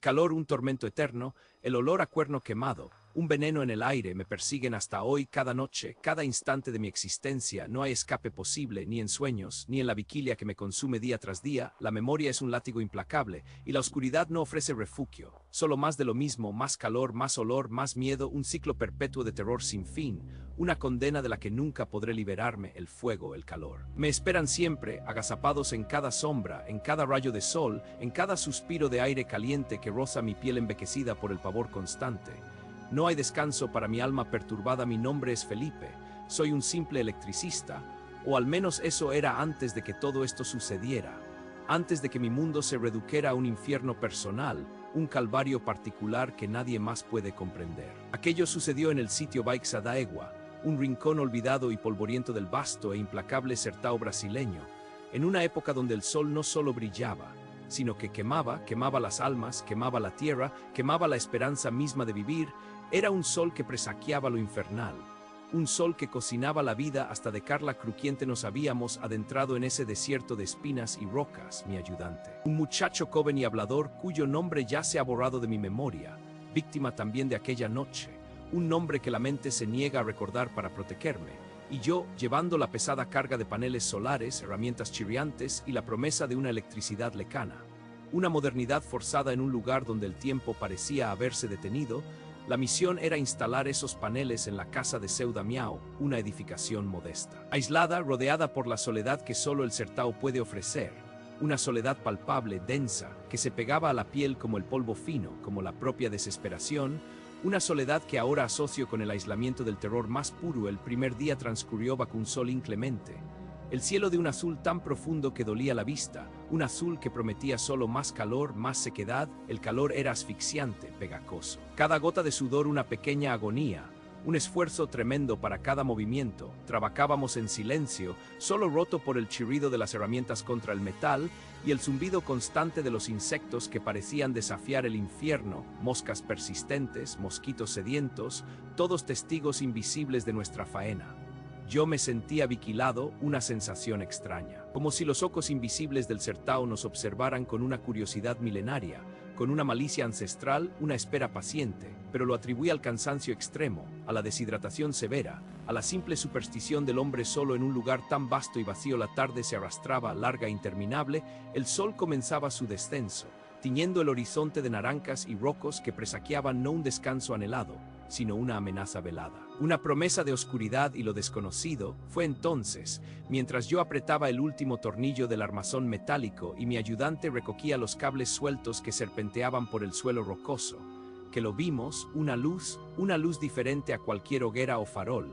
calor un tormento eterno, el olor a cuerno quemado, un veneno en el aire me persiguen hasta hoy cada noche, cada instante de mi existencia. No hay escape posible, ni en sueños, ni en la vigilia que me consume día tras día. La memoria es un látigo implacable, y la oscuridad no ofrece refugio. Solo más de lo mismo, más calor, más olor, más miedo, un ciclo perpetuo de terror sin fin, una condena de la que nunca podré liberarme, el fuego, el calor. Me esperan siempre, agazapados en cada sombra, en cada rayo de sol, en cada suspiro de aire caliente que roza mi piel envejecida por el pavor constante. No hay descanso para mi alma perturbada. Mi nombre es Felipe, soy un simple electricista, o al menos eso era antes de que todo esto sucediera, antes de que mi mundo se redujera a un infierno personal, un calvario particular que nadie más puede comprender. Aquello sucedió en el sitio Baixa da Égua, un rincón olvidado y polvoriento del vasto e implacable Sertão brasileño, en una época donde el sol no solo brillaba, sino que quemaba las almas, quemaba la tierra, quemaba la esperanza misma de vivir. Era un sol que presagiaba lo infernal, un sol que cocinaba la vida hasta dejarla crujiente. Nos habíamos adentrado en ese desierto de espinas y rocas, mi ayudante. Un muchacho joven y hablador cuyo nombre ya se ha borrado de mi memoria, víctima también de aquella noche, un nombre que la mente se niega a recordar para protegerme, y yo, llevando la pesada carga de paneles solares, herramientas chirriantes y la promesa de una electricidad lejana, una modernidad forzada en un lugar donde el tiempo parecía haberse detenido. La misión era instalar esos paneles en la casa de Seu Damião, una edificación modesta, aislada, rodeada por la soledad que solo el Sertão puede ofrecer, una soledad palpable, densa, que se pegaba a la piel como el polvo fino, como la propia desesperación, una soledad que ahora asocio con el aislamiento del terror más puro. El primer día transcurrió bajo un sol inclemente, el cielo de un azul tan profundo que dolía la vista, un azul que prometía solo más calor, más sequedad. El calor era asfixiante, pegajoso. Cada gota de sudor una pequeña agonía, un esfuerzo tremendo para cada movimiento. Trabajábamos en silencio, solo roto por el chirrido de las herramientas contra el metal y el zumbido constante de los insectos que parecían desafiar el infierno, moscas persistentes, mosquitos sedientos, todos testigos invisibles de nuestra faena. Yo me sentía vigilado, una sensación extraña, como si los ojos invisibles del Sertão nos observaran con una curiosidad milenaria, con una malicia ancestral, una espera paciente, pero lo atribuí al cansancio extremo, a la deshidratación severa, a la simple superstición del hombre solo en un lugar tan vasto y vacío. La tarde se arrastraba, larga e interminable, el sol comenzaba su descenso, tiñendo el horizonte de naranjas y rojos que presagiaban no un descanso anhelado, sino una amenaza velada. Una promesa de oscuridad y lo desconocido. Fue entonces, mientras yo apretaba el último tornillo del armazón metálico y mi ayudante recogía los cables sueltos que serpenteaban por el suelo rocoso, que lo vimos, una luz diferente a cualquier hoguera o farol,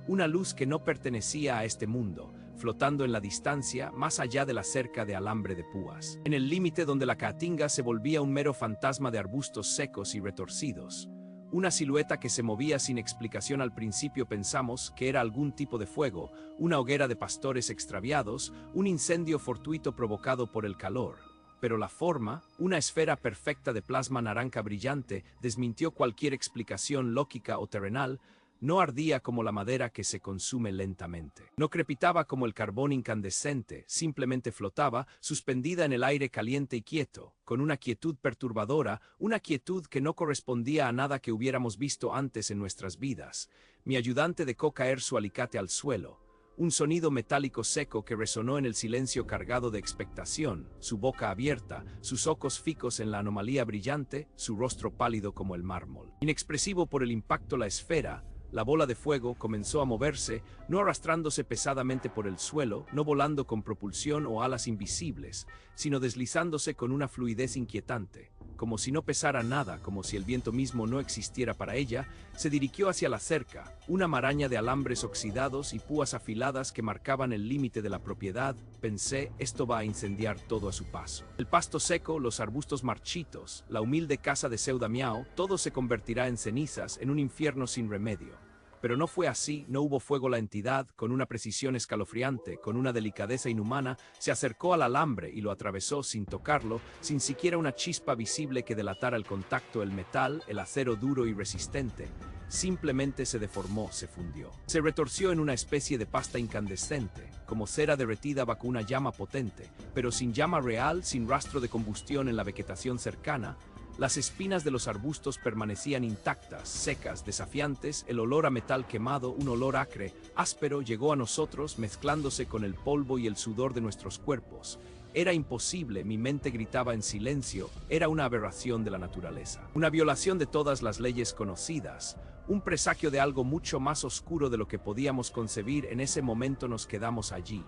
una luz que no pertenecía a este mundo, flotando en la distancia, más allá de la cerca de alambre de púas, en el límite donde la caatinga se volvía un mero fantasma de arbustos secos y retorcidos. Una silueta que se movía sin explicación. Al principio pensamos que era algún tipo de fuego, una hoguera de pastores extraviados, un incendio fortuito provocado por el calor. Pero la forma, una esfera perfecta de plasma naranja brillante, desmintió cualquier explicación lógica o terrenal. No ardía como la madera que se consume lentamente. No crepitaba como el carbón incandescente, simplemente flotaba, suspendida en el aire caliente y quieto, con una quietud perturbadora, una quietud que no correspondía a nada que hubiéramos visto antes en nuestras vidas. Mi ayudante dejó caer su alicate al suelo, un sonido metálico seco que resonó en el silencio cargado de expectación, su boca abierta, sus ojos fijos en la anomalía brillante, su rostro pálido como el mármol. Inexpresivo por el impacto, la esfera, la bola de fuego, comenzó a moverse, no arrastrándose pesadamente por el suelo, no volando con propulsión o alas invisibles, sino deslizándose con una fluidez inquietante. Como si no pesara nada, como si el viento mismo no existiera para ella, se dirigió hacia la cerca, una maraña de alambres oxidados y púas afiladas que marcaban el límite de la propiedad. Pensé, esto va a incendiar todo a su paso. El pasto seco, los arbustos marchitos, la humilde casa de Seu Damião, todo se convertirá en cenizas, en un infierno sin remedio. Pero no fue así, no hubo fuego. La entidad, con una precisión escalofriante, con una delicadeza inhumana, se acercó al alambre y lo atravesó sin tocarlo, sin siquiera una chispa visible que delatara el contacto. El metal, el acero duro y resistente, simplemente se deformó, se fundió. Se retorció en una especie de pasta incandescente, como cera derretida bajo una llama potente, pero sin llama real, sin rastro de combustión en la vegetación cercana. Las espinas de los arbustos permanecían intactas, secas, desafiantes, el olor a metal quemado, un olor acre, áspero, llegó a nosotros mezclándose con el polvo y el sudor de nuestros cuerpos. Era imposible, mi mente gritaba en silencio, era una aberración de la naturaleza. Una violación de todas las leyes conocidas, un presagio de algo mucho más oscuro de lo que podíamos concebir. En ese momento nos quedamos allí,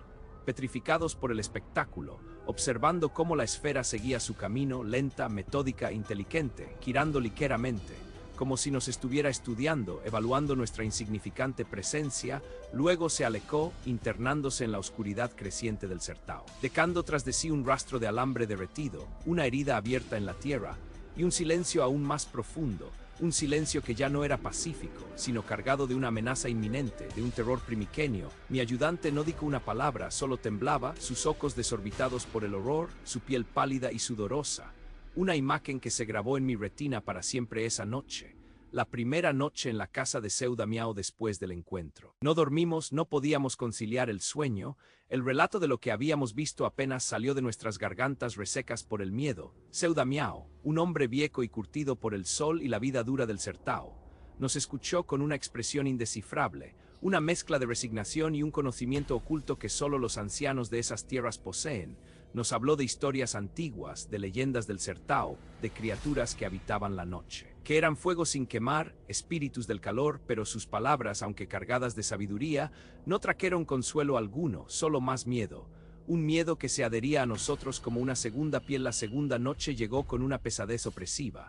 petrificados por el espectáculo, observando cómo la esfera seguía su camino, lenta, metódica, inteligente, girando ligeramente, como si nos estuviera estudiando, evaluando nuestra insignificante presencia. Luego se alejó, internándose en la oscuridad creciente del Sertao, dejando tras de sí un rastro de alambre derretido, una herida abierta en la tierra, y un silencio aún más profundo, un silencio que ya no era pacífico, sino cargado de una amenaza inminente, de un terror primigenio. Mi ayudante no dijo una palabra, solo temblaba, sus ojos desorbitados por el horror, su piel pálida y sudorosa. Una imagen que se grabó en mi retina para siempre esa noche. La primera noche en la casa de Seu Damião después del encuentro. No dormimos, no podíamos conciliar el sueño. El relato de lo que habíamos visto apenas salió de nuestras gargantas resecas por el miedo. Seu Damião, un hombre viejo y curtido por el sol y la vida dura del Sertao, nos escuchó con una expresión indescifrable, una mezcla de resignación y un conocimiento oculto que solo los ancianos de esas tierras poseen. Nos habló de historias antiguas, de leyendas del Sertao, de criaturas que habitaban la noche, que eran fuego sin quemar, espíritus del calor, pero sus palabras, aunque cargadas de sabiduría, no trajeron consuelo alguno, solo más miedo. Un miedo que se adhería a nosotros como una segunda piel. La segunda noche llegó con una pesadez opresiva.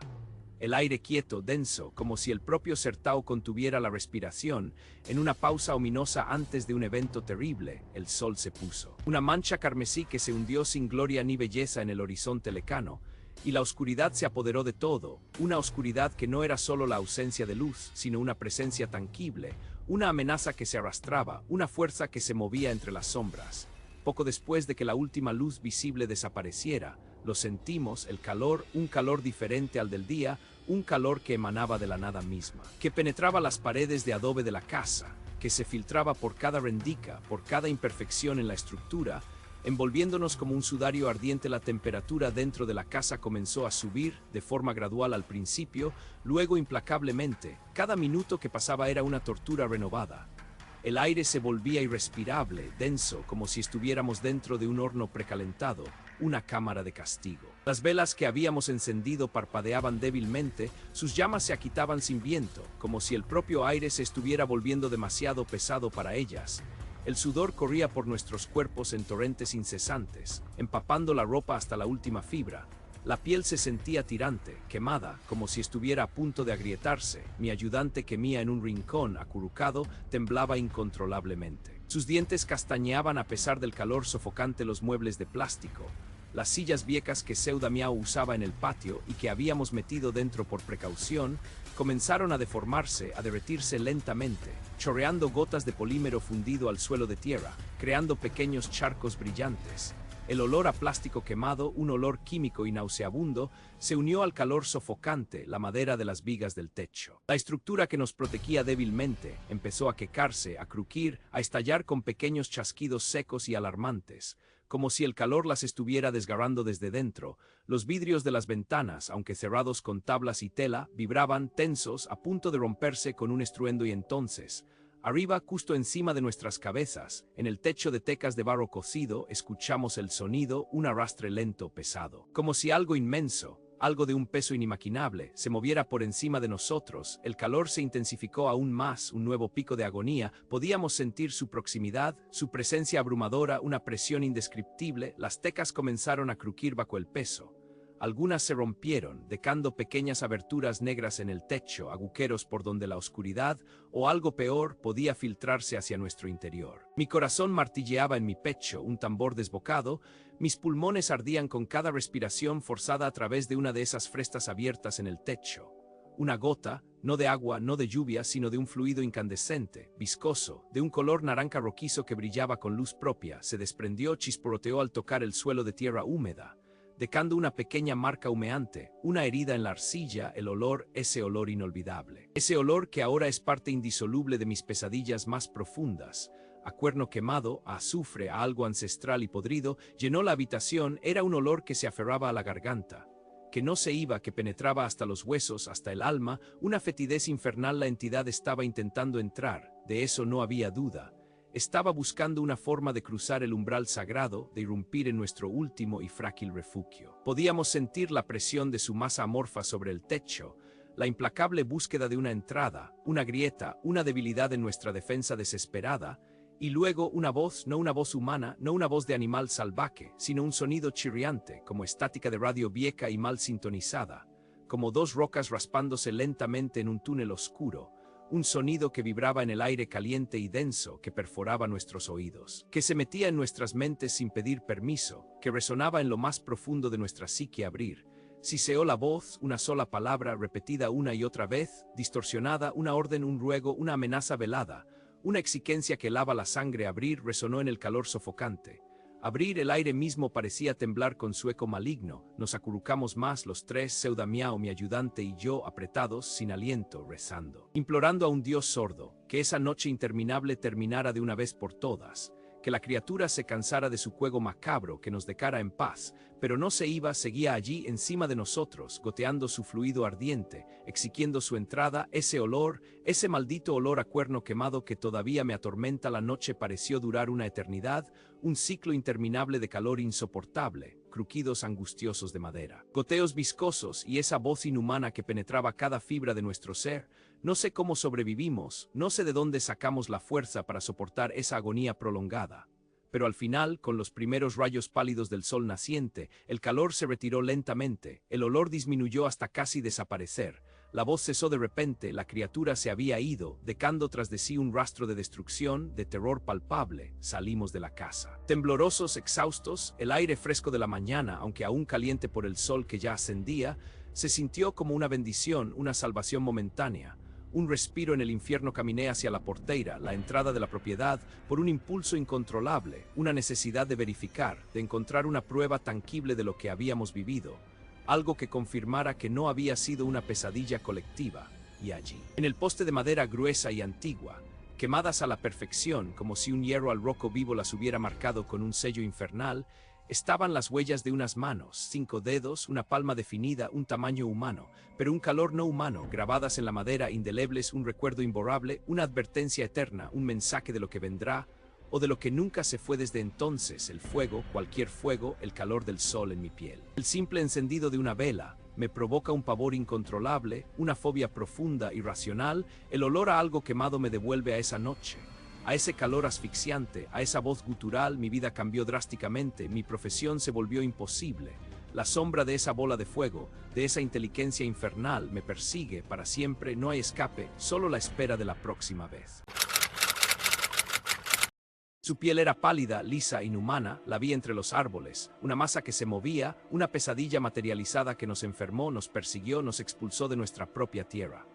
El aire quieto, denso, como si el propio Sertao contuviera la respiración. En una pausa ominosa antes de un evento terrible, el sol se puso. Una mancha carmesí que se hundió sin gloria ni belleza en el horizonte lejano, y la oscuridad se apoderó de todo, una oscuridad que no era solo la ausencia de luz, sino una presencia tangible, una amenaza que se arrastraba, una fuerza que se movía entre las sombras. Poco después de que la última luz visible desapareciera, lo sentimos, el calor, un calor diferente al del día, un calor que emanaba de la nada misma, que penetraba las paredes de adobe de la casa, que se filtraba por cada rendica, por cada imperfección en la estructura, envolviéndonos como un sudario ardiente. La temperatura dentro de la casa comenzó a subir, de forma gradual al principio, luego implacablemente. Cada minuto que pasaba era una tortura renovada. El aire se volvía irrespirable, denso, como si estuviéramos dentro de un horno precalentado, una cámara de castigo. Las velas que habíamos encendido parpadeaban débilmente, sus llamas se agitaban sin viento, como si el propio aire se estuviera volviendo demasiado pesado para ellas. El sudor corría por nuestros cuerpos en torrentes incesantes, empapando la ropa hasta la última fibra. La piel se sentía tirante, quemada, como si estuviera a punto de agrietarse. Mi ayudante gemía en un rincón, acurrucado, temblaba incontrolablemente. Sus dientes castañeaban a pesar del calor sofocante. Los muebles de plástico, las sillas viejas que Seu Damião usaba en el patio y que habíamos metido dentro por precaución, comenzaron a deformarse, a derretirse lentamente, chorreando gotas de polímero fundido al suelo de tierra, creando pequeños charcos brillantes. El olor a plástico quemado, un olor químico y nauseabundo, se unió al calor sofocante, la madera de las vigas del techo. La estructura que nos protegía débilmente empezó a quejarse, a crujir, a estallar con pequeños chasquidos secos y alarmantes, como si el calor las estuviera desgarrando desde dentro. Los vidrios de las ventanas, aunque cerrados con tablas y tela, vibraban, tensos, a punto de romperse con un estruendo. Y entonces, arriba, justo encima de nuestras cabezas, en el techo de tecas de barro cocido, escuchamos el sonido, un arrastre lento, pesado. Como si algo inmenso, algo de un peso inimaginable, se moviera por encima de nosotros. El calor se intensificó aún más, un nuevo pico de agonía. Podíamos sentir su proximidad, su presencia abrumadora, una presión indescriptible. Las tecas comenzaron a crujir bajo el peso. Algunas se rompieron, dejando pequeñas aberturas negras en el techo, agujeros por donde la oscuridad, o algo peor, podía filtrarse hacia nuestro interior. Mi corazón martilleaba en mi pecho, un tambor desbocado. Mis pulmones ardían con cada respiración forzada a través de una de esas frestas abiertas en el techo. Una gota, no de agua, no de lluvia, sino de un fluido incandescente, viscoso, de un color naranja rojizo que brillaba con luz propia, se desprendió, chisporroteó al tocar el suelo de tierra húmeda, dejando una pequeña marca humeante, una herida en la arcilla. El olor, ese olor inolvidable. Ese olor que ahora es parte indisoluble de mis pesadillas más profundas. A cuerno quemado, a azufre, a algo ancestral y podrido, llenó la habitación. Era un olor que se aferraba a la garganta, que no se iba, que penetraba hasta los huesos, hasta el alma, una fetidez infernal. La entidad estaba intentando entrar, de eso no había duda. Estaba buscando una forma de cruzar el umbral sagrado, de irrumpir en nuestro último y frágil refugio. Podíamos sentir la presión de su masa amorfa sobre el techo, la implacable búsqueda de una entrada, una grieta, una debilidad en nuestra defensa desesperada, y luego una voz, no una voz humana, no una voz de animal salvaje, sino un sonido chirriante, como estática de radio vieja y mal sintonizada, como dos rocas raspándose lentamente en un túnel oscuro, un sonido que vibraba en el aire caliente y denso que perforaba nuestros oídos, que se metía en nuestras mentes sin pedir permiso, que resonaba en lo más profundo de nuestra psique abrir. Siseó la voz, una sola palabra repetida una y otra vez, distorsionada, una orden, un ruego, una amenaza velada, una exigencia que helaba la sangre. Abrir resonó en el calor sofocante. Abrir, el aire mismo parecía temblar con su eco maligno. Nos acurrucamos más los tres, Seudamiao, mi ayudante y yo, apretados, sin aliento, rezando, implorando a un Dios sordo, que esa noche interminable terminara de una vez por todas, que la criatura se cansara de su juego macabro, que nos dejara en paz, pero no se iba, seguía allí encima de nosotros, goteando su fluido ardiente, exigiendo su entrada. Ese olor, ese maldito olor a cuerno quemado que todavía me atormenta. La noche pareció durar una eternidad, un ciclo interminable de calor insoportable, crujidos angustiosos de madera, goteos viscosos y esa voz inhumana que penetraba cada fibra de nuestro ser. No sé cómo sobrevivimos, no sé de dónde sacamos la fuerza para soportar esa agonía prolongada. Pero al final, con los primeros rayos pálidos del sol naciente, el calor se retiró lentamente, el olor disminuyó hasta casi desaparecer. La voz cesó de repente, la criatura se había ido, dejando tras de sí un rastro de destrucción, de terror palpable. Salimos de la casa, temblorosos, exhaustos. El aire fresco de la mañana, aunque aún caliente por el sol que ya ascendía, se sintió como una bendición, una salvación momentánea. Un respiro en el infierno. Caminé hacia la porteira, la entrada de la propiedad, por un impulso incontrolable, una necesidad de verificar, de encontrar una prueba tangible de lo que habíamos vivido, algo que confirmara que no había sido una pesadilla colectiva. Y allí, en el poste de madera gruesa y antigua, quemadas a la perfección, como si un hierro al roco vivo las hubiera marcado con un sello infernal, estaban las huellas de unas manos, 5 dedos, una palma definida, un tamaño humano, pero un calor no humano, grabadas en la madera, indelebles, un recuerdo imborrable, una advertencia eterna, un mensaje de lo que vendrá, o de lo que nunca se fue desde entonces. El fuego, cualquier fuego, el calor del sol en mi piel. El simple encendido de una vela me provoca un pavor incontrolable, una fobia profunda, irracional. El olor a algo quemado me devuelve a esa noche, a ese calor asfixiante, a esa voz gutural. Mi vida cambió drásticamente, mi profesión se volvió imposible. La sombra de esa bola de fuego, de esa inteligencia infernal, me persigue para siempre. No hay escape, solo la espera de la próxima vez. Su piel era pálida, lisa, inhumana. La vi entre los árboles, una masa que se movía, una pesadilla materializada que nos enfermó, nos persiguió, nos expulsó de nuestra propia tierra.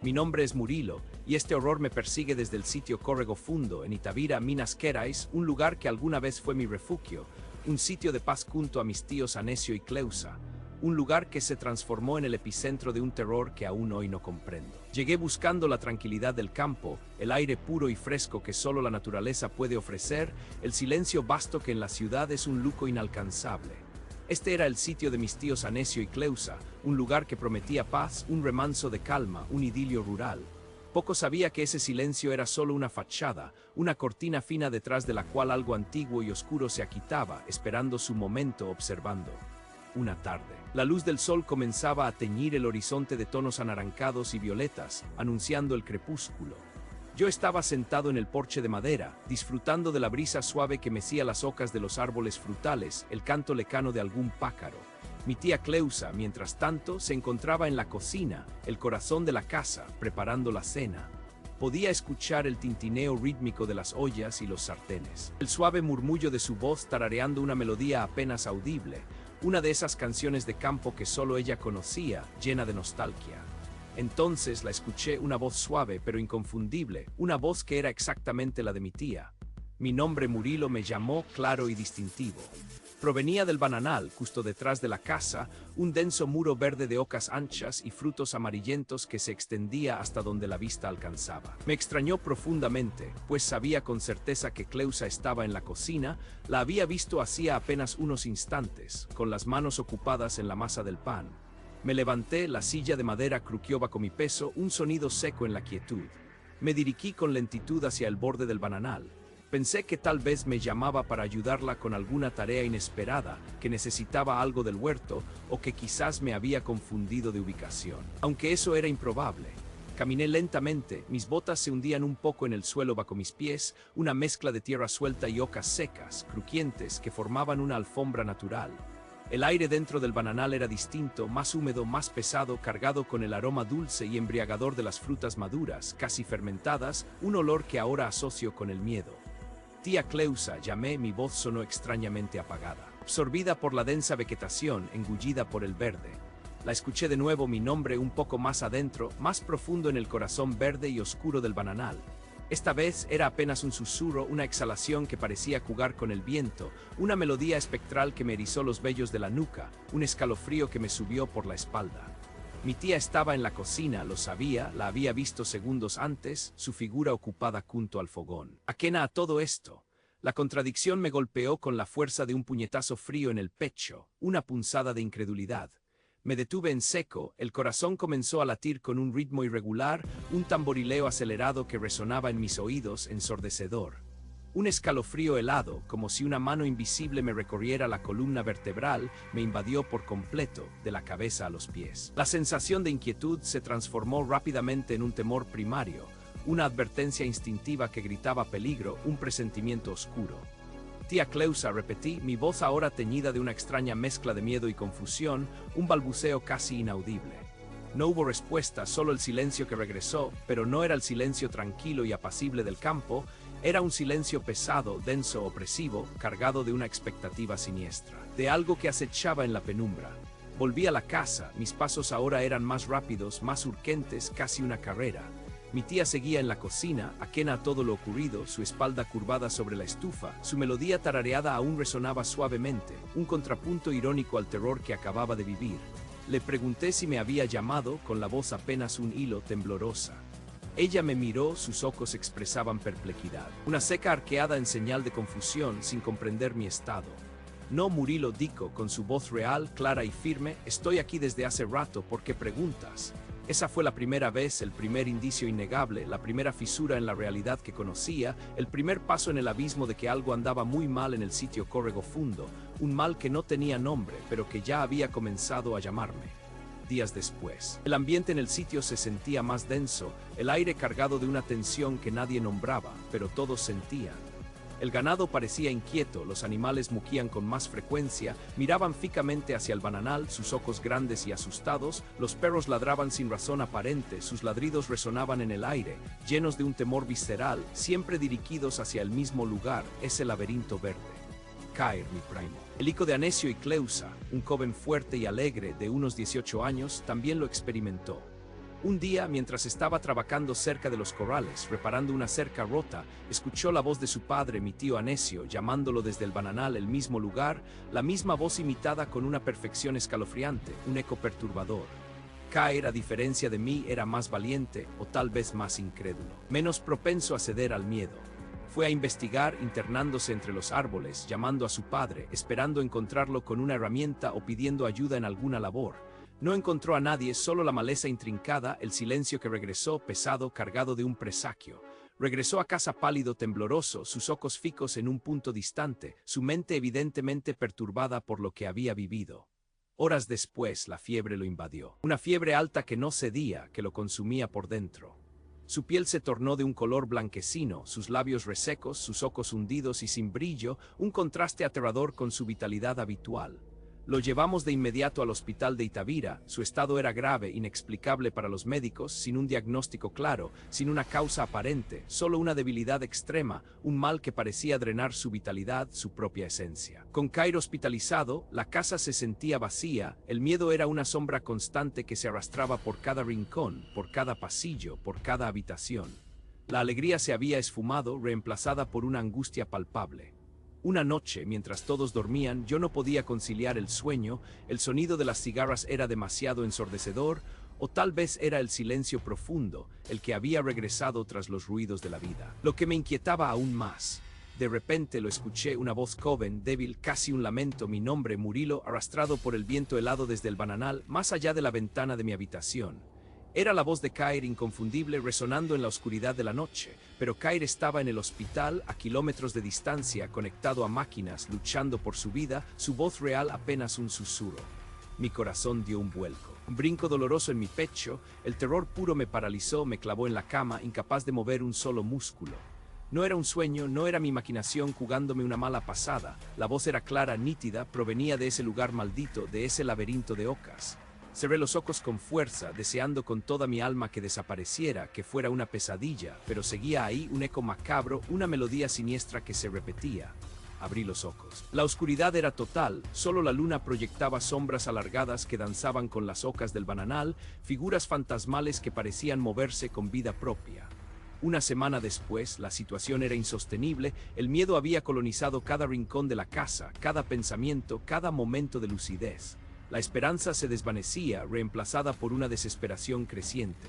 Mi nombre es Murilo, y este horror me persigue desde el sitio Córrego Fundo, en Itavira, Minas Gerais, un lugar que alguna vez fue mi refugio, un sitio de paz junto a mis tíos Anecio y Cleusa, un lugar que se transformó en el epicentro de un terror que aún hoy no comprendo. Llegué buscando la tranquilidad del campo, el aire puro y fresco que solo la naturaleza puede ofrecer, el silencio vasto que en la ciudad es un lujo inalcanzable. Este era el sitio de mis tíos Anecio y Cleusa, un lugar que prometía paz, un remanso de calma, un idilio rural. Poco sabía que ese silencio era solo una fachada, una cortina fina detrás de la cual algo antiguo y oscuro se aquitaba, esperando su momento, observando. Una tarde, la luz del sol comenzaba a teñir el horizonte de tonos anaranjados y violetas, anunciando el crepúsculo. Yo estaba sentado en el porche de madera, disfrutando de la brisa suave que mecía las hojas de los árboles frutales, el canto lejano de algún pájaro. Mi tía Cleusa, mientras tanto, se encontraba en la cocina, el corazón de la casa, preparando la cena. Podía escuchar el tintineo rítmico de las ollas y los sartenes, el suave murmullo de su voz tarareando una melodía apenas audible, una de esas canciones de campo que solo ella conocía, llena de nostalgia. Entonces la escuché, una voz suave pero inconfundible, una voz que era exactamente la de mi tía. Mi nombre Murilo me llamó claro y distintivo. Provenía del bananal, justo detrás de la casa, un denso muro verde de hojas anchas y frutos amarillentos que se extendía hasta donde la vista alcanzaba. Me extrañó profundamente, pues sabía con certeza que Cleusa estaba en la cocina. La había visto hacía apenas unos instantes, con las manos ocupadas en la masa del pan. Me levanté, la silla de madera crujió bajo mi peso, un sonido seco en la quietud. Me dirigí con lentitud hacia el borde del bananal. Pensé que tal vez me llamaba para ayudarla con alguna tarea inesperada, que necesitaba algo del huerto, o que quizás me había confundido de ubicación. Aunque eso era improbable. Caminé lentamente, mis botas se hundían un poco en el suelo bajo mis pies, una mezcla de tierra suelta y ocas secas, crujientes, que formaban una alfombra natural. El aire dentro del bananal era distinto, más húmedo, más pesado, cargado con el aroma dulce y embriagador de las frutas maduras, casi fermentadas, un olor que ahora asocio con el miedo. Tía Cleusa, llamé, mi voz sonó extrañamente apagada. Absorbida por la densa vegetación, engullida por el verde. La escuché de nuevo, mi nombre un poco más adentro, más profundo en el corazón verde y oscuro del bananal. Esta vez era apenas un susurro, una exhalación que parecía jugar con el viento, una melodía espectral que me erizó los vellos de la nuca, un escalofrío que me subió por la espalda. Mi tía estaba en la cocina, lo sabía, la había visto segundos antes, su figura ocupada junto al fogón. Ajena a todo esto, la contradicción me golpeó con la fuerza de un puñetazo frío en el pecho, una punzada de incredulidad. Me detuve en seco, el corazón comenzó a latir con un ritmo irregular, un tamborileo acelerado que resonaba en mis oídos, ensordecedor. Un escalofrío helado, como si una mano invisible me recorriera la columna vertebral, me invadió por completo, de la cabeza a los pies. La sensación de inquietud se transformó rápidamente en un temor primario, una advertencia instintiva que gritaba peligro, un presentimiento oscuro. Tía Cleusa, repetí, mi voz ahora teñida de una extraña mezcla de miedo y confusión, un balbuceo casi inaudible. No hubo respuesta, solo el silencio que regresó, pero no era el silencio tranquilo y apacible del campo, era un silencio pesado, denso, opresivo, cargado de una expectativa siniestra, de algo que acechaba en la penumbra. Volví a la casa, mis pasos ahora eran más rápidos, más urgentes, casi una carrera. Mi tía seguía en la cocina, ajena a todo lo ocurrido, su espalda curvada sobre la estufa, su melodía tarareada aún resonaba suavemente, un contrapunto irónico al terror que acababa de vivir. Le pregunté si me había llamado, con la voz apenas un hilo temblorosa. Ella me miró, sus ojos expresaban perplejidad, una ceja arqueada en señal de confusión, sin comprender mi estado. No, Murilo, dijo, con su voz real, clara y firme, estoy aquí desde hace rato, ¿por qué preguntas? Esa fue la primera vez, el primer indicio innegable, la primera fisura en la realidad que conocía, el primer paso en el abismo de que algo andaba muy mal en el sitio Córrego Fundo, un mal que no tenía nombre, pero que ya había comenzado a llamarme. Días después, el ambiente en el sitio se sentía más denso, el aire cargado de una tensión que nadie nombraba, pero todos sentían. El ganado parecía inquieto, los animales muquían con más frecuencia, miraban fijamente hacia el bananal, sus ojos grandes y asustados, los perros ladraban sin razón aparente, sus ladridos resonaban en el aire, llenos de un temor visceral, siempre dirigidos hacia el mismo lugar, ese laberinto verde. Caer, mi primo. El hijo de Anesio y Cleusa, un joven fuerte y alegre de unos 18 años, también lo experimentó. Un día, mientras estaba trabajando cerca de los corrales, reparando una cerca rota, escuchó la voz de su padre, mi tío Anesio, llamándolo desde el bananal, el mismo lugar, la misma voz imitada con una perfección escalofriante, un eco perturbador. Caer, a diferencia de mí, era más valiente, o tal vez más incrédulo, menos propenso a ceder al miedo. Fue a investigar, internándose entre los árboles, llamando a su padre, esperando encontrarlo con una herramienta o pidiendo ayuda en alguna labor. No encontró a nadie, solo la maleza intrincada, el silencio que regresó, pesado, cargado de un presagio. Regresó a casa pálido, tembloroso, sus ojos fijos en un punto distante, su mente evidentemente perturbada por lo que había vivido. Horas después, la fiebre lo invadió. Una fiebre alta que no cedía, que lo consumía por dentro. Su piel se tornó de un color blanquecino, sus labios resecos, sus ojos hundidos y sin brillo, un contraste aterrador con su vitalidad habitual. Lo llevamos de inmediato al hospital de Itavira, su estado era grave, inexplicable para los médicos, sin un diagnóstico claro, sin una causa aparente, solo una debilidad extrema, un mal que parecía drenar su vitalidad, su propia esencia. Con Cairo hospitalizado, la casa se sentía vacía, el miedo era una sombra constante que se arrastraba por cada rincón, por cada pasillo, por cada habitación. La alegría se había esfumado, reemplazada por una angustia palpable. Una noche, mientras todos dormían, yo no podía conciliar el sueño, el sonido de las cigarras era demasiado ensordecedor, o tal vez era el silencio profundo, el que había regresado tras los ruidos de la vida. Lo que me inquietaba aún más. De repente lo escuché, una voz joven, débil, casi un lamento, mi nombre, Murilo, arrastrado por el viento helado desde el bananal, más allá de la ventana de mi habitación. Era la voz de Kair, inconfundible, resonando en la oscuridad de la noche, pero Kair estaba en el hospital, a kilómetros de distancia, conectado a máquinas, luchando por su vida, su voz real apenas un susurro. Mi corazón dio un vuelco. Un brinco doloroso en mi pecho, el terror puro me paralizó, me clavó en la cama, incapaz de mover un solo músculo. No era un sueño, no era mi imaginación jugándome una mala pasada. La voz era clara, nítida, provenía de ese lugar maldito, de ese laberinto de ocas. Cerré los ojos con fuerza, deseando con toda mi alma que desapareciera, que fuera una pesadilla, pero seguía ahí un eco macabro, una melodía siniestra que se repetía. Abrí los ojos. La oscuridad era total, solo la luna proyectaba sombras alargadas que danzaban con las ocas del bananal, figuras fantasmales que parecían moverse con vida propia. Una semana después, la situación era insostenible, el miedo había colonizado cada rincón de la casa, cada pensamiento, cada momento de lucidez. La esperanza se desvanecía, reemplazada por una desesperación creciente.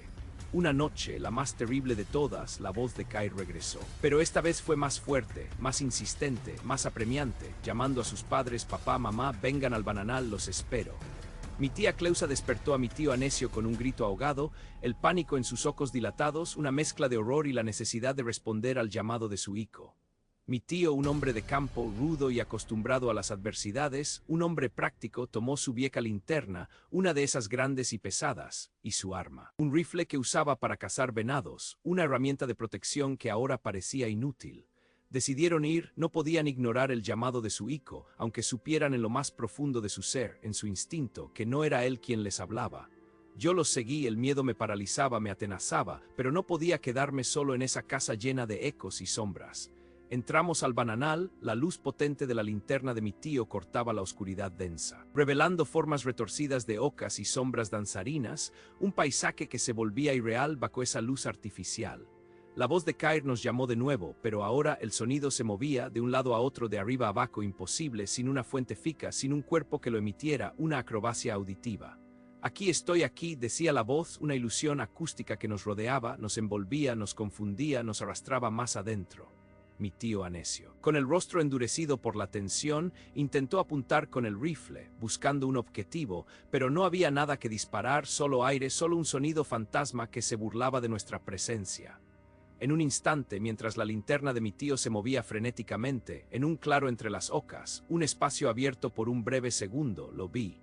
Una noche, la más terrible de todas, la voz de Kair regresó. Pero esta vez fue más fuerte, más insistente, más apremiante, llamando a sus padres: papá, mamá, vengan al bananal, los espero. Mi tía Cleusa despertó a mi tío Anecio con un grito ahogado, el pánico en sus ojos dilatados, una mezcla de horror y la necesidad de responder al llamado de su hijo. Mi tío, un hombre de campo, rudo y acostumbrado a las adversidades, un hombre práctico, tomó su vieja linterna, una de esas grandes y pesadas, y su arma. Un rifle que usaba para cazar venados, una herramienta de protección que ahora parecía inútil. Decidieron ir, no podían ignorar el llamado de su hijo, aunque supieran en lo más profundo de su ser, en su instinto, que no era él quien les hablaba. Yo los seguí, el miedo me paralizaba, me atenazaba, pero no podía quedarme solo en esa casa llena de ecos y sombras. Entramos al bananal, la luz potente de la linterna de mi tío cortaba la oscuridad densa, revelando formas retorcidas de ocas y sombras danzarinas, un paisaje que se volvía irreal bajo esa luz artificial. La voz de Kair nos llamó de nuevo, pero ahora el sonido se movía de un lado a otro, de arriba a abajo, imposible, sin una fuente fija, sin un cuerpo que lo emitiera, una acrobacia auditiva. Aquí estoy, aquí, decía la voz, una ilusión acústica que nos rodeaba, nos envolvía, nos confundía, nos arrastraba más adentro. Mi tío Anecio, con el rostro endurecido por la tensión, intentó apuntar con el rifle, buscando un objetivo, pero no había nada que disparar, solo aire, solo un sonido fantasma que se burlaba de nuestra presencia. En un instante, mientras la linterna de mi tío se movía frenéticamente, en un claro entre las ocas, un espacio abierto por un breve segundo, lo vi.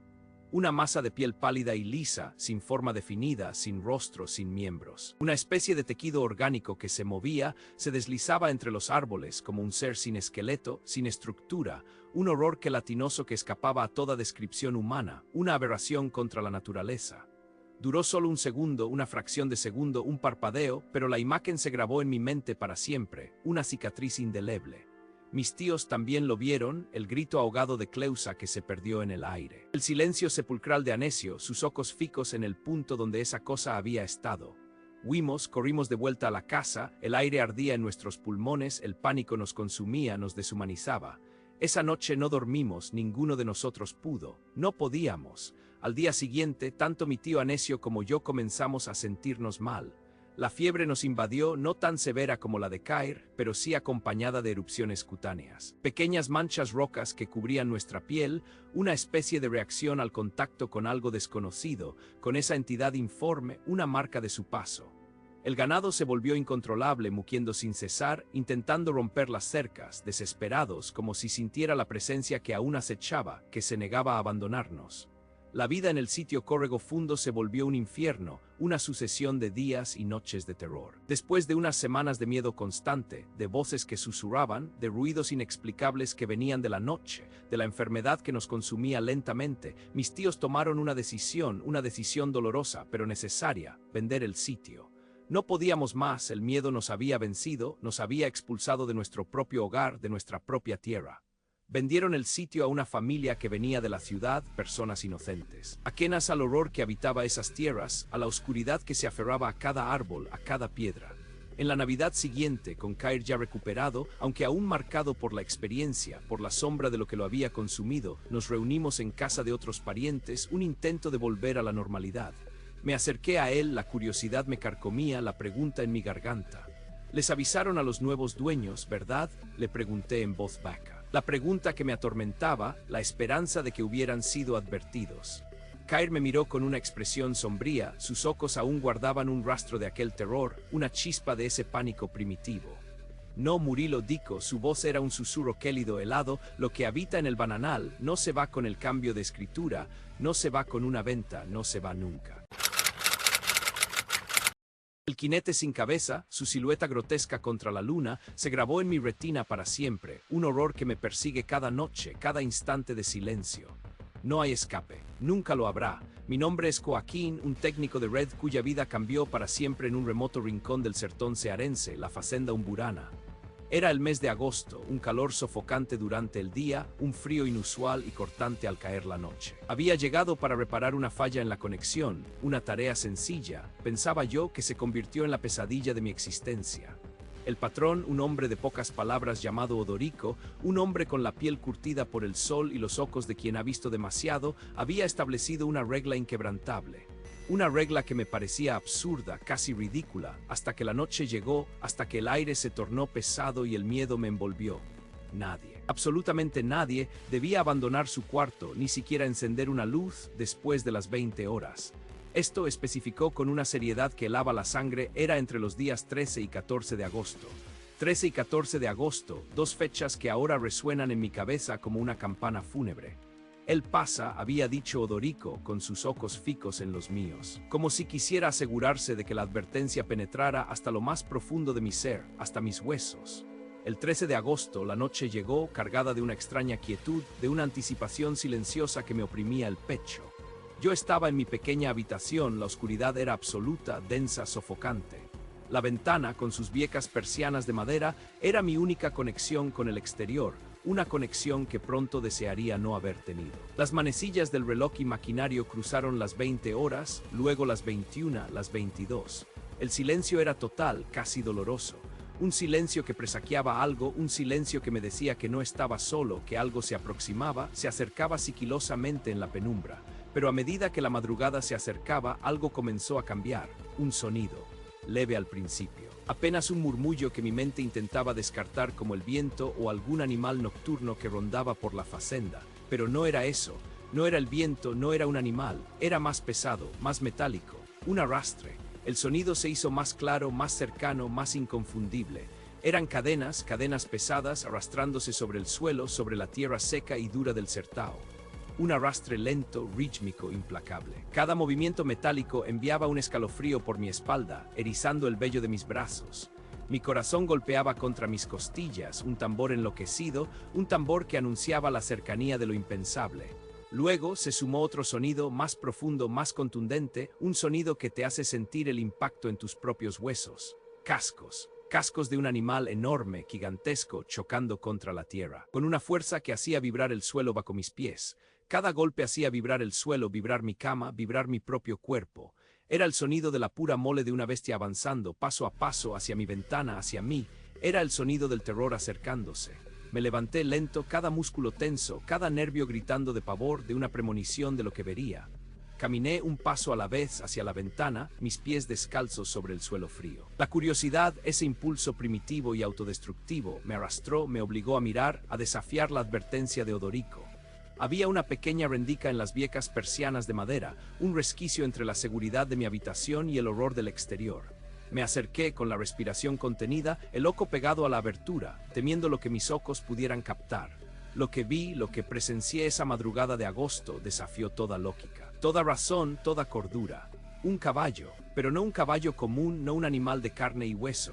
Una masa de piel pálida y lisa, sin forma definida, sin rostro, sin miembros. Una especie de tejido orgánico que se movía, se deslizaba entre los árboles como un ser sin esqueleto, sin estructura, un horror gelatinoso que escapaba a toda descripción humana, una aberración contra la naturaleza. Duró solo un segundo, una fracción de segundo, un parpadeo, pero la imagen se grabó en mi mente para siempre, una cicatriz indeleble. Mis tíos también lo vieron, el grito ahogado de Cleusa que se perdió en el aire. El silencio sepulcral de Anecio, sus ojos fijos en el punto donde esa cosa había estado. Huimos, corrimos de vuelta a la casa, el aire ardía en nuestros pulmones, el pánico nos consumía, nos deshumanizaba. Esa noche no dormimos, ninguno de nosotros pudo, no podíamos. Al día siguiente, tanto mi tío Anecio como yo comenzamos a sentirnos mal. La fiebre nos invadió, no tan severa como la de Kair, pero sí acompañada de erupciones cutáneas. Pequeñas manchas rocas que cubrían nuestra piel, una especie de reacción al contacto con algo desconocido, con esa entidad informe, una marca de su paso. El ganado se volvió incontrolable, mugiendo sin cesar, intentando romper las cercas, desesperados, como si sintiera la presencia que aún acechaba, que se negaba a abandonarnos. La vida en el sitio Córrego Fundo se volvió un infierno, una sucesión de días y noches de terror. Después de unas semanas de miedo constante, de voces que susurraban, de ruidos inexplicables que venían de la noche, de la enfermedad que nos consumía lentamente, mis tíos tomaron una decisión dolorosa pero necesaria: vender el sitio. No podíamos más, el miedo nos había vencido, nos había expulsado de nuestro propio hogar, de nuestra propia tierra. Vendieron el sitio a una familia que venía de la ciudad, personas inocentes, ajenas al horror que habitaba esas tierras, a la oscuridad que se aferraba a cada árbol, a cada piedra. En la Navidad siguiente, con Kair ya recuperado, aunque aún marcado por la experiencia, por la sombra de lo que lo había consumido, nos reunimos en casa de otros parientes, un intento de volver a la normalidad. Me acerqué a él, la curiosidad me carcomía, la pregunta en mi garganta. Les avisaron a los nuevos dueños, ¿verdad? Le pregunté en voz baja. La pregunta que me atormentaba, la esperanza de que hubieran sido advertidos. Kyle me miró con una expresión sombría, sus ojos aún guardaban un rastro de aquel terror, una chispa de ese pánico primitivo. No, Murilo dijo, su voz era un susurro gélido helado, lo que habita en el bananal no se va con el cambio de escritura, no se va con una venta, no se va nunca. El jinete sin cabeza, su silueta grotesca contra la luna, se grabó en mi retina para siempre, un horror que me persigue cada noche, cada instante de silencio. No hay escape, nunca lo habrá. Mi nombre es Joaquín, un técnico de red cuya vida cambió para siempre en un remoto rincón del sertón cearense, la Fazenda Umburana. Era el mes de agosto, un calor sofocante durante el día, un frío inusual y cortante al caer la noche. Había llegado para reparar una falla en la conexión, una tarea sencilla, pensaba yo, que se convirtió en la pesadilla de mi existencia. El patrón, un hombre de pocas palabras llamado Odorico, un hombre con la piel curtida por el sol y los ojos de quien ha visto demasiado, había establecido una regla inquebrantable. Una regla que me parecía absurda, casi ridícula, hasta que la noche llegó, hasta que el aire se tornó pesado y el miedo me envolvió. Nadie, absolutamente nadie, debía abandonar su cuarto, ni siquiera encender una luz después de las 20 horas. Esto especificó con una seriedad que helaba la sangre, era entre los días 13 y 14 de agosto. 13 y 14 de agosto, dos fechas que ahora resuenan en mi cabeza como una campana fúnebre. Él pasa, había dicho Odorico, con sus ojos fijos en los míos, como si quisiera asegurarse de que la advertencia penetrara hasta lo más profundo de mi ser, hasta mis huesos. El 13 de agosto, la noche llegó, cargada de una extraña quietud, de una anticipación silenciosa que me oprimía el pecho. Yo estaba en mi pequeña habitación, la oscuridad era absoluta, densa, sofocante. La ventana, con sus viejas persianas de madera, era mi única conexión con el exterior, una conexión que pronto desearía no haber tenido. Las manecillas del reloj y maquinario cruzaron las 20 horas, luego las 21, las 22. El silencio era total, casi doloroso. Un silencio que presagiaba algo, un silencio que me decía que no estaba solo, que algo se aproximaba, se acercaba sigilosamente en la penumbra. Pero a medida que la madrugada se acercaba, algo comenzó a cambiar, un sonido, leve al principio. Apenas un murmullo que mi mente intentaba descartar como el viento o algún animal nocturno que rondaba por la fazenda. Pero no era eso, no era el viento, no era un animal, era más pesado, más metálico, un arrastre. El sonido se hizo más claro, más cercano, más inconfundible. Eran cadenas, cadenas pesadas arrastrándose sobre el suelo, sobre la tierra seca y dura del Sertao. Un arrastre lento, rítmico, implacable. Cada movimiento metálico enviaba un escalofrío por mi espalda, erizando el vello de mis brazos. Mi corazón golpeaba contra mis costillas, un tambor enloquecido, un tambor que anunciaba la cercanía de lo impensable. Luego se sumó otro sonido más profundo, más contundente, un sonido que te hace sentir el impacto en tus propios huesos. Cascos. Cascos de un animal enorme, gigantesco, chocando contra la tierra, con una fuerza que hacía vibrar el suelo bajo mis pies. Cada golpe hacía vibrar el suelo, vibrar mi cama, vibrar mi propio cuerpo. Era el sonido de la pura mole de una bestia avanzando, paso a paso, hacia mi ventana, hacia mí. Era el sonido del terror acercándose. Me levanté lento, cada músculo tenso, cada nervio gritando de pavor, de una premonición de lo que vería. Caminé un paso a la vez hacia la ventana, mis pies descalzos sobre el suelo frío. La curiosidad, ese impulso primitivo y autodestructivo, me arrastró, me obligó a mirar, a desafiar la advertencia de Odorico. Había una pequeña rendica en las viejas persianas de madera, un resquicio entre la seguridad de mi habitación y el horror del exterior. Me acerqué con la respiración contenida, el ojo pegado a la abertura, temiendo lo que mis ojos pudieran captar. Lo que vi, lo que presencié esa madrugada de agosto, desafió toda lógica, toda razón, toda cordura. Un caballo, pero no un caballo común, no un animal de carne y hueso.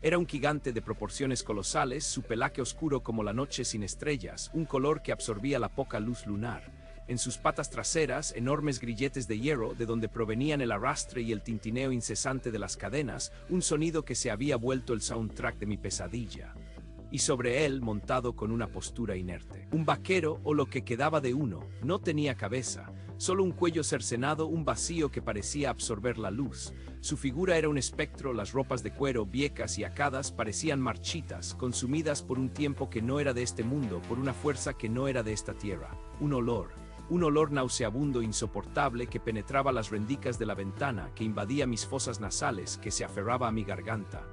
Era un gigante de proporciones colosales, su pelaje oscuro como la noche sin estrellas, un color que absorbía la poca luz lunar. En sus patas traseras, enormes grilletes de hierro, de donde provenían el arrastre y el tintineo incesante de las cadenas, un sonido que se había vuelto el soundtrack de mi pesadilla. Y sobre él, montado con una postura inerte. Un vaquero, o lo que quedaba de uno, no tenía cabeza, solo un cuello cercenado, un vacío que parecía absorber la luz. Su figura era un espectro, las ropas de cuero, viejas y acadas, parecían marchitas, consumidas por un tiempo que no era de este mundo, por una fuerza que no era de esta tierra. Un olor nauseabundo, insoportable, que penetraba las rendijas de la ventana, que invadía mis fosas nasales, que se aferraba a mi garganta.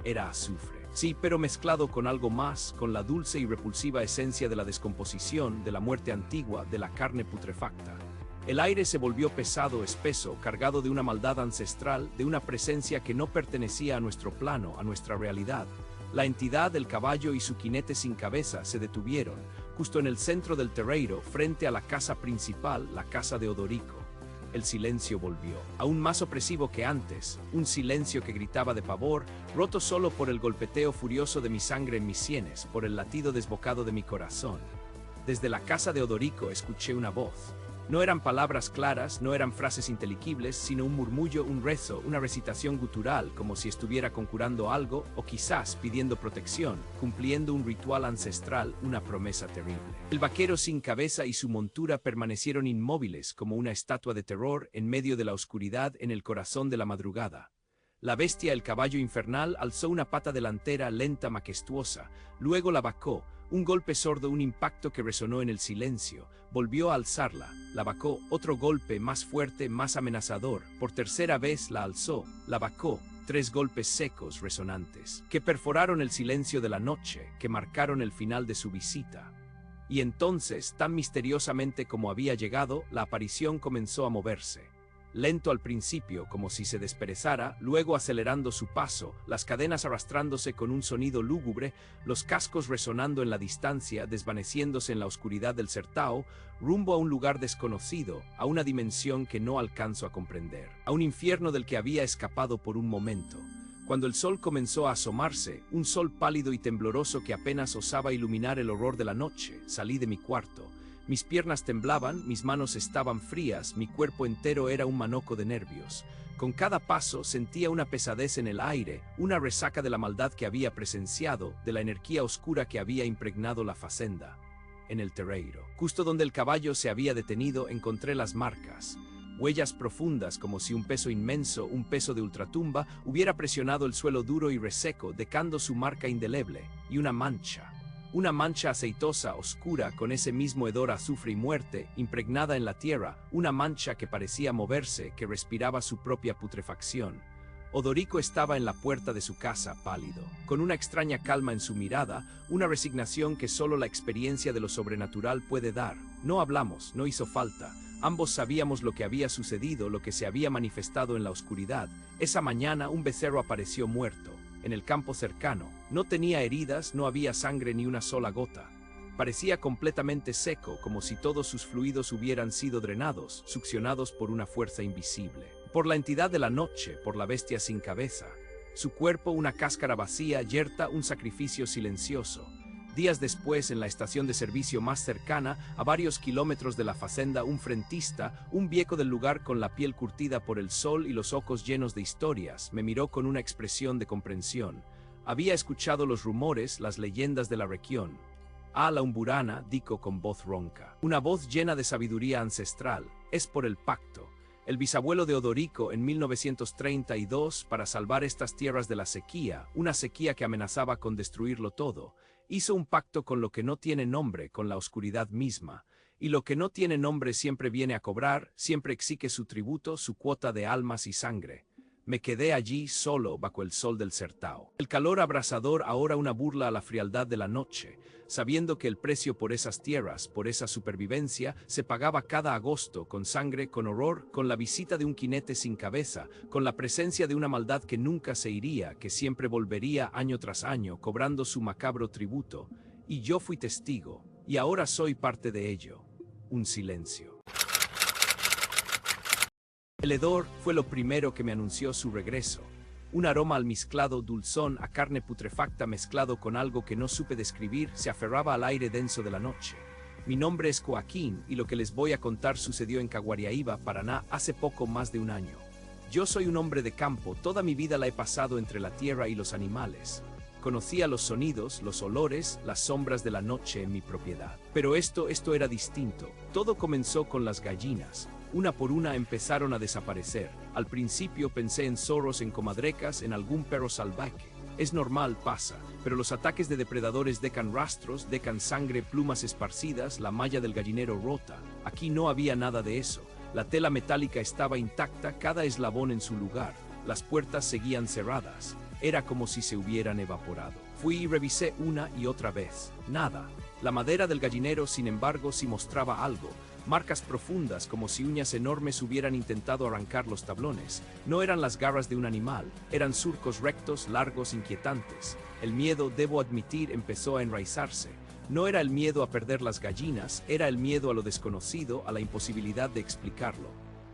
Era azufre. Sí, pero mezclado con algo más, con la dulce y repulsiva esencia de la descomposición, de la muerte antigua, de la carne putrefacta. El aire se volvió pesado, espeso, cargado de una maldad ancestral, de una presencia que no pertenecía a nuestro plano, a nuestra realidad. La entidad del caballo y su jinete sin cabeza se detuvieron, justo en el centro del terreiro, frente a la casa principal, la casa de Odorico. El silencio volvió, aún más opresivo que antes, un silencio que gritaba de pavor, roto solo por el golpeteo furioso de mi sangre en mis sienes, por el latido desbocado de mi corazón. Desde la casa de Odorico escuché una voz. No eran palabras claras, no eran frases inteligibles, sino un murmullo, un rezo, una recitación gutural, como si estuviera conjurando algo, o quizás pidiendo protección, cumpliendo un ritual ancestral, una promesa terrible. El vaquero sin cabeza y su montura permanecieron inmóviles como una estatua de terror en medio de la oscuridad en el corazón de la madrugada. La bestia, el caballo infernal, alzó una pata delantera lenta, majestuosa, luego la vacó. Un golpe sordo, un impacto que resonó en el silencio. Volvió a alzarla, la vacó, otro golpe más fuerte, más amenazador. Por tercera vez la alzó, la vacó. 3 golpes secos, resonantes, que perforaron el silencio de la noche, que marcaron el final de su visita. Y entonces, tan misteriosamente como había llegado, la aparición comenzó a moverse. Lento al principio, como si se desperezara, luego acelerando su paso, las cadenas arrastrándose con un sonido lúgubre, los cascos resonando en la distancia, desvaneciéndose en la oscuridad del Sertao, rumbo a un lugar desconocido, a una dimensión que no alcanzo a comprender, a un infierno del que había escapado por un momento. Cuando el sol comenzó a asomarse, un sol pálido y tembloroso que apenas osaba iluminar el horror de la noche, salí de mi cuarto. Mis piernas temblaban, mis manos estaban frías, mi cuerpo entero era un manojo de nervios. Con cada paso sentía una pesadez en el aire, una resaca de la maldad que había presenciado, de la energía oscura que había impregnado la facenda. En el terreiro, justo donde el caballo se había detenido, encontré las marcas. Huellas profundas, como si un peso inmenso, un peso de ultratumba, hubiera presionado el suelo duro y reseco, dejando su marca indeleble, y una mancha. Una mancha aceitosa, oscura, con ese mismo hedor a azufre y muerte, impregnada en la tierra, una mancha que parecía moverse, que respiraba su propia putrefacción. Odorico estaba en la puerta de su casa, pálido, con una extraña calma en su mirada, una resignación que solo la experiencia de lo sobrenatural puede dar. No hablamos, no hizo falta. Ambos sabíamos lo que había sucedido, lo que se había manifestado en la oscuridad. Esa mañana un becerro apareció muerto. En el campo cercano. No tenía heridas, no había sangre ni una sola gota. Parecía completamente seco, como si todos sus fluidos hubieran sido drenados, succionados por una fuerza invisible. Por la entidad de la noche, por la bestia sin cabeza. Su cuerpo, una cáscara vacía, yerta, un sacrificio silencioso. Días después, en la estación de servicio más cercana, a varios kilómetros de la facenda, un frentista, un viejo del lugar con la piel curtida por el sol y los ojos llenos de historias, me miró con una expresión de comprensión. Había escuchado los rumores, las leyendas de la región. Ah, la umburana, dijo con voz ronca. Una voz llena de sabiduría ancestral. Es por el pacto. El bisabuelo de Odorico en 1932, para salvar estas tierras de la sequía, una sequía que amenazaba con destruirlo todo, hizo un pacto con lo que no tiene nombre, con la oscuridad misma, y lo que no tiene nombre siempre viene a cobrar, siempre exige su tributo, su cuota de almas y sangre. Me quedé allí solo bajo el sol del Sertao. El calor abrasador, ahora una burla a la frialdad de la noche, sabiendo que el precio por esas tierras, por esa supervivencia, se pagaba cada agosto, con sangre, con horror, con la visita de un jinete sin cabeza, con la presencia de una maldad que nunca se iría, que siempre volvería año tras año, cobrando su macabro tributo. Y yo fui testigo, y ahora soy parte de ello. Un silencio. El hedor fue lo primero que me anunció su regreso. Un aroma almizclado, dulzón, a carne putrefacta mezclado con algo que no supe describir, se aferraba al aire denso de la noche. Mi nombre es Joaquín y lo que les voy a contar sucedió en Caguariaíba, Paraná, hace poco más de un año. Yo soy un hombre de campo, toda mi vida la he pasado entre la tierra y los animales. Conocía los sonidos, los olores, las sombras de la noche en mi propiedad. Pero esto era distinto. Todo comenzó con las gallinas. Una por una empezaron a desaparecer. Al principio pensé en zorros, en comadrecas, en algún perro salvaje. Es normal, pasa, pero los ataques de depredadores dejan rastros, dejan sangre, plumas esparcidas, la malla del gallinero rota. Aquí no había nada de eso. La tela metálica estaba intacta, cada eslabón en su lugar. Las puertas seguían cerradas. era como si se hubieran evaporado. Fui y revisé una y otra vez. Nada. La madera del gallinero, sin embargo, sí mostraba algo. Marcas profundas, como si uñas enormes hubieran intentado arrancar los tablones. No eran las garras de un animal, eran surcos rectos, largos, inquietantes. El miedo, debo admitir, empezó a enraizarse. No era el miedo a perder las gallinas, era el miedo a lo desconocido, a la imposibilidad de explicarlo.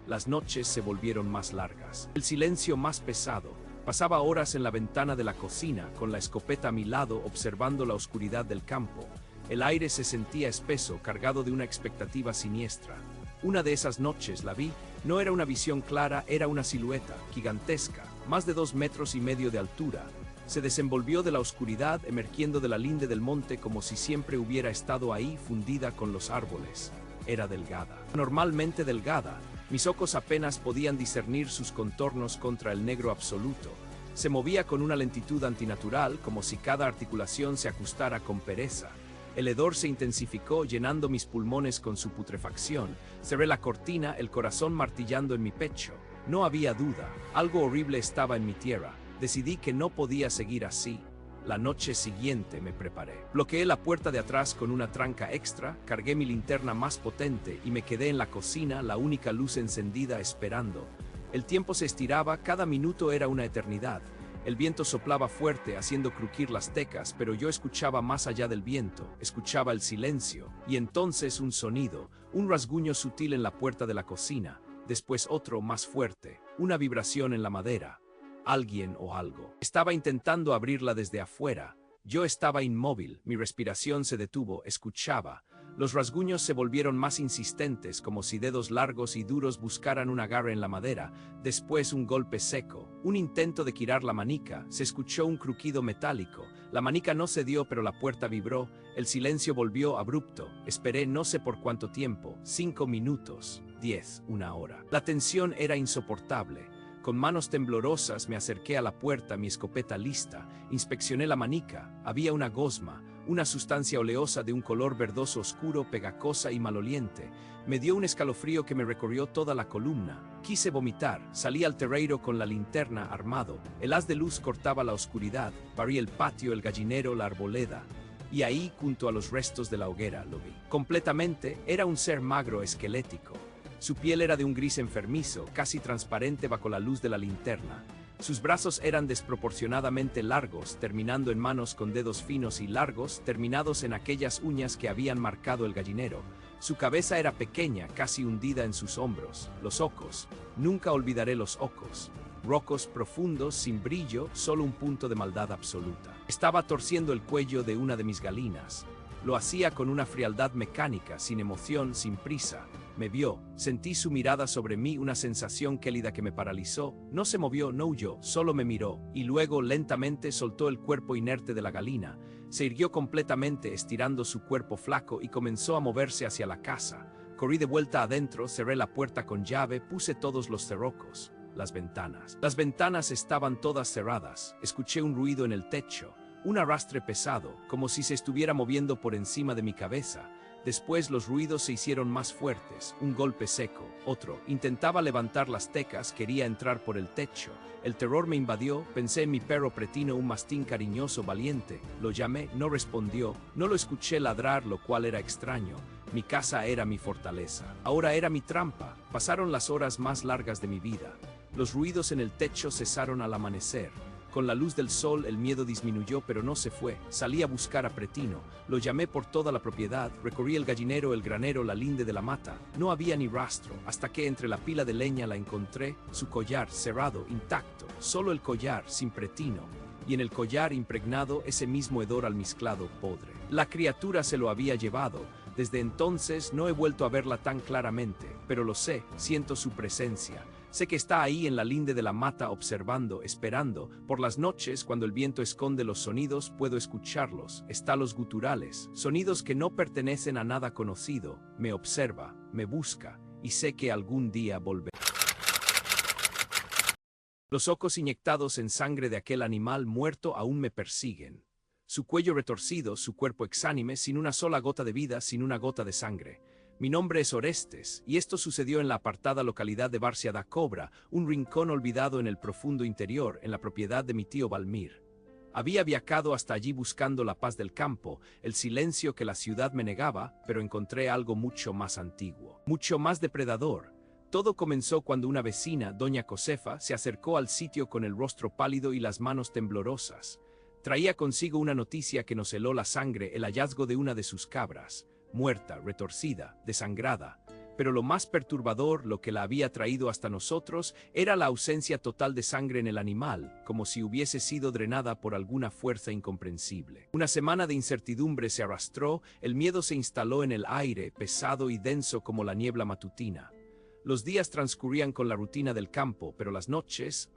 Las noches se volvieron más largas. El silencio más pesado. Pasaba horas en la ventana de la cocina, con la escopeta a mi lado, observando la oscuridad del campo. El aire se sentía espeso, cargado de una expectativa siniestra. Una de esas noches la vi, no era una visión clara, era una silueta, gigantesca, más de 2,5 metros de altura. Se desenvolvió de la oscuridad, emergiendo de la linde del monte como si siempre hubiera estado ahí, fundida con los árboles. Era delgada, normalmente delgada. Mis ojos apenas podían discernir sus contornos contra el negro absoluto. Se movía con una lentitud antinatural, como si cada articulación se ajustara con pereza. El hedor se intensificó, llenando mis pulmones con su putrefacción. Cerré la cortina, el corazón martillando en mi pecho. No había duda, algo horrible estaba en mi tierra. Decidí que no podía seguir así. La noche siguiente me preparé. Bloqueé la puerta de atrás con una tranca extra, cargué mi linterna más potente y me quedé en la cocina, la única luz encendida, esperando. El tiempo se estiraba, cada minuto era una eternidad. El viento soplaba fuerte, haciendo crujir las tecas, pero yo escuchaba más allá del viento, escuchaba el silencio, y entonces un sonido, un rasguño sutil en la puerta de la cocina, después otro más fuerte, una vibración en la madera. Alguien o algo estaba intentando abrirla desde afuera. Yo estaba inmóvil, mi respiración se detuvo, escuchaba. Los rasguños se volvieron más insistentes, como si dedos largos y duros buscaran un agarre en la madera. Después un golpe seco, un intento de girar la manica, se escuchó un crujido metálico. La manica no cedió, pero la puerta vibró. El silencio volvió abrupto. Esperé no sé por cuánto tiempo, 5 minutos, 10, 1 hora. La tensión era insoportable. Con manos temblorosas me acerqué a la puerta, mi escopeta lista. Inspeccioné la manica. Había una gosma, una sustancia oleosa de un color verdoso oscuro, pegajosa y maloliente. Me dio un escalofrío que me recorrió toda la columna. Quise vomitar. Salí al terreiro con la linterna, armado. El haz de luz cortaba la oscuridad. Barrí el patio, el gallinero, la arboleda. Y ahí, junto a los restos de la hoguera, lo vi. Completamente, era un ser magro, esquelético. Su piel era de un gris enfermizo, casi transparente bajo la luz de la linterna. Sus brazos eran desproporcionadamente largos, terminando en manos con dedos finos y largos, terminados en aquellas uñas que habían marcado el gallinero. Su cabeza era pequeña, casi hundida en sus hombros. Los ojos. Nunca olvidaré los ojos. Rojos profundos, sin brillo, solo un punto de maldad absoluta. Estaba torciendo el cuello de una de mis galinas. Lo hacía con una frialdad mecánica, sin emoción, sin prisa. Me vio, sentí su mirada sobre mí, una sensación gélida que me paralizó. No se movió, no huyó, solo me miró, y luego lentamente soltó el cuerpo inerte de la galina. Se irguió completamente, estirando su cuerpo flaco, y comenzó a moverse hacia la casa. Corrí de vuelta adentro, cerré la puerta con llave, puse todos los cerrojos. Las ventanas estaban todas cerradas. Escuché un ruido en el techo, un arrastre pesado, como si se estuviera moviendo por encima de mi cabeza. Después los ruidos se hicieron más fuertes, un golpe seco, otro. Intentaba levantar las tecas, quería entrar por el techo. El terror me invadió, pensé en mi perro Pretino, un mastín cariñoso, valiente. Lo llamé, no respondió, no lo escuché ladrar, lo cual era extraño. Mi casa era mi fortaleza, ahora era mi trampa. Pasaron las horas más largas de mi vida. Los ruidos en el techo cesaron al amanecer. Con la luz del sol el miedo disminuyó, pero no se fue. Salí a buscar a Pretino. Lo llamé por toda la propiedad, recorrí el gallinero, el granero, la linde de la mata. No había ni rastro, hasta que entre la pila de leña la encontré, su collar cerrado, intacto. Solo el collar, sin Pretino. Y en el collar impregnado ese mismo hedor almizclado, podre. La criatura se lo había llevado. Desde entonces no he vuelto a verla tan claramente, pero lo sé, siento su presencia. Sé que está ahí en la linde de la mata observando, esperando. Por las noches, cuando el viento esconde los sonidos, puedo escucharlos. Está los guturales, sonidos que no pertenecen a nada conocido. Me observa, me busca, y sé que algún día volverá. Los ojos inyectados en sangre de aquel animal muerto aún me persiguen. Su cuello retorcido, su cuerpo exánime, sin una sola gota de vida, sin una gota de sangre. Mi nombre es Orestes, y esto sucedió en la apartada localidad de Barcia da Cobra, un rincón olvidado en el profundo interior, en la propiedad de mi tío Valmir. Había viajado hasta allí buscando la paz del campo, el silencio que la ciudad me negaba, pero encontré algo mucho más antiguo, mucho más depredador. Todo comenzó cuando una vecina, doña Josefa, se acercó al sitio con el rostro pálido y las manos temblorosas. Traía consigo una noticia que nos heló la sangre: el hallazgo de una de sus cabras, muerta, retorcida, desangrada. Pero lo más perturbador, lo que la había traído hasta nosotros, era la ausencia total de sangre en el animal, como si hubiese sido drenada por alguna fuerza incomprensible. Una semana de incertidumbre se arrastró, el miedo se instaló en el aire, pesado y denso como la niebla matutina. Los días transcurrían con la rutina del campo, pero las noches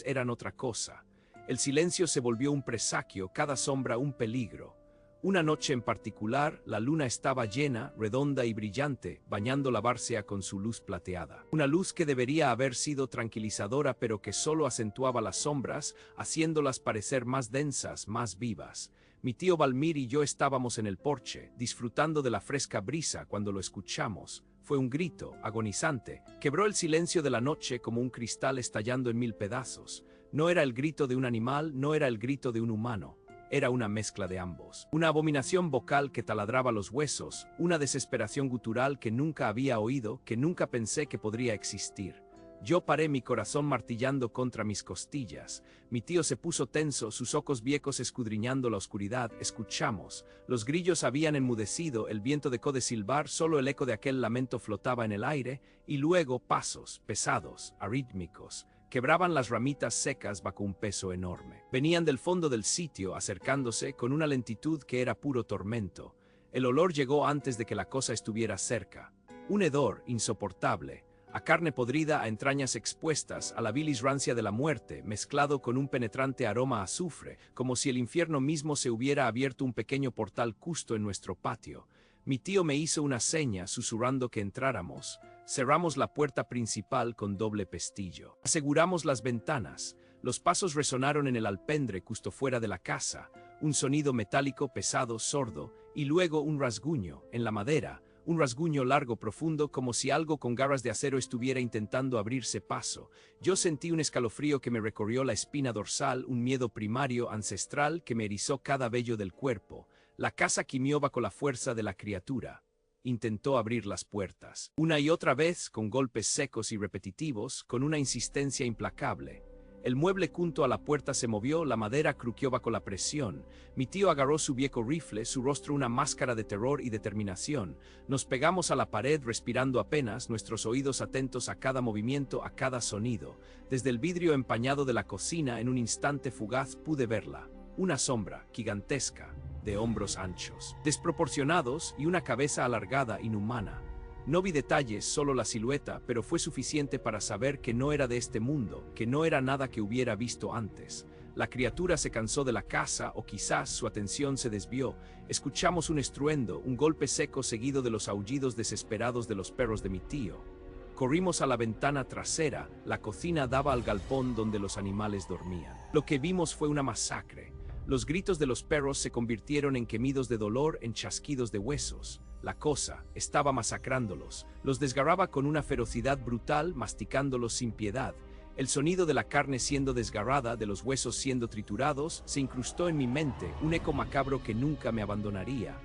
eran otra cosa. El silencio se volvió un presagio, cada sombra un peligro. Una noche en particular, la luna estaba llena, redonda y brillante, bañando la Bárcea con su luz plateada. Una luz que debería haber sido tranquilizadora, pero que solo acentuaba las sombras, haciéndolas parecer más densas, más vivas. Mi tío Valmir y yo estábamos en el porche, disfrutando de la fresca brisa, cuando lo escuchamos. Fue un grito, agonizante, quebró el silencio de la noche como un cristal estallando en mil pedazos. No era el grito de un animal, no era el grito de un humano. Era una mezcla de ambos. Una abominación vocal que taladraba los huesos, una desesperación gutural que nunca había oído, que nunca pensé que podría existir. Yo paré, mi corazón martillando contra mis costillas. Mi tío se puso tenso, sus ojos viejos escudriñando la oscuridad. Escuchamos. Los grillos habían enmudecido, el viento dejó de silbar, solo el eco de aquel lamento flotaba en el aire, y luego pasos, pesados, arrítmicos, quebraban las ramitas secas bajo un peso enorme. Venían del fondo del sitio, acercándose con una lentitud que era puro tormento. El olor llegó antes de que la cosa estuviera cerca. Un hedor insoportable, a carne podrida, a entrañas expuestas, a la bilis rancia de la muerte, mezclado con un penetrante aroma a azufre, como si el infierno mismo se hubiera abierto un pequeño portal justo en nuestro patio. Mi tío me hizo una seña, susurrando que entráramos. Cerramos la puerta principal con doble pestillo. Aseguramos las ventanas. Los pasos resonaron en el alpendre justo fuera de la casa, un sonido metálico pesado, sordo, y luego un rasguño en la madera, un rasguño largo, profundo, como si algo con garras de acero estuviera intentando abrirse paso. Yo sentí un escalofrío que me recorrió la espina dorsal, un miedo primario, ancestral, que me erizó cada vello del cuerpo. La casa gimió bajo la fuerza de la criatura. Intentó abrir las puertas, una y otra vez, con golpes secos y repetitivos, con una insistencia implacable. El mueble junto a la puerta se movió, la madera crujió bajo la presión. Mi tío agarró su viejo rifle, su rostro una máscara de terror y determinación. Nos pegamos a la pared, respirando apenas, nuestros oídos atentos a cada movimiento, a cada sonido. Desde el vidrio empañado de la cocina, en un instante fugaz, pude verla. Una sombra, gigantesca, de hombros anchos, desproporcionados y una cabeza alargada, inhumana. No vi detalles, solo la silueta, pero fue suficiente para saber que no era de este mundo, que no era nada que hubiera visto antes. La criatura se cansó de la casa, o quizás su atención se desvió. Escuchamos un estruendo, un golpe seco seguido de los aullidos desesperados de los perros de mi tío. Corrimos a la ventana trasera, la cocina daba al galpón donde los animales dormían. Lo que vimos fue una masacre. Los gritos de los perros se convirtieron en gemidos de dolor, en chasquidos de huesos. La cosa estaba masacrándolos, los desgarraba con una ferocidad brutal, masticándolos sin piedad. El sonido de la carne siendo desgarrada, de los huesos siendo triturados, se incrustó en mi mente, un eco macabro que nunca me abandonaría.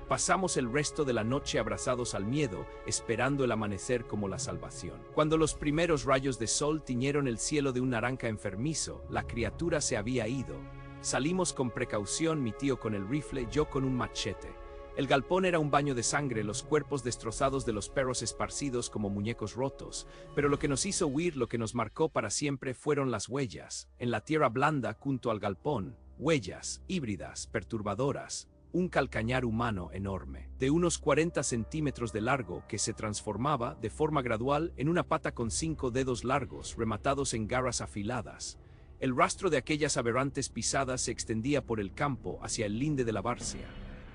Pasamos el resto de la noche abrazados al miedo, esperando el amanecer como la salvación. Cuando los primeros rayos de sol tiñeron el cielo de un naranja enfermizo, la criatura se había ido. Salimos con precaución, mi tío con el rifle, yo con un machete. El galpón era un baño de sangre, los cuerpos destrozados de los perros esparcidos como muñecos rotos, pero lo que nos hizo huir, lo que nos marcó para siempre, fueron las huellas, en la tierra blanda junto al galpón, huellas, híbridas, perturbadoras, un calcañar humano enorme, de unos 40 centímetros de largo, que se transformaba, de forma gradual, en una pata con 5 dedos largos, rematados en garras afiladas. El rastro de aquellas aberrantes pisadas se extendía por el campo hacia el linde de la Bárcea.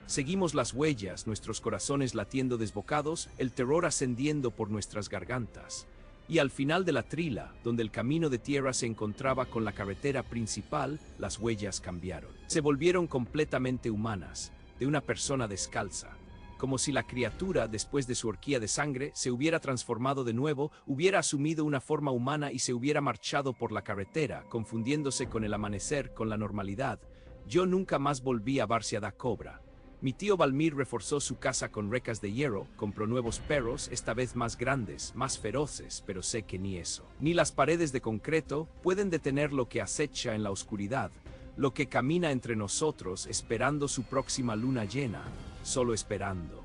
Seguimos las huellas, nuestros corazones latiendo desbocados, el terror ascendiendo por nuestras gargantas. Y al final de la trila, donde el camino de tierra se encontraba con la carretera principal, las huellas cambiaron. Se volvieron completamente humanas, de una persona descalza. como si la criatura, después de su orgía de sangre, se hubiera transformado de nuevo, hubiera asumido una forma humana y se hubiera marchado por la carretera, confundiéndose con el amanecer, con la normalidad. Yo nunca más volví a Barcia da Cobra. Mi tío Valmir reforzó su casa con recas de hierro, compró nuevos perros, esta vez más grandes, más feroces, pero sé que ni eso, ni las paredes de concreto, pueden detener lo que acecha en la oscuridad, lo que camina entre nosotros esperando su próxima luna llena, solo esperando.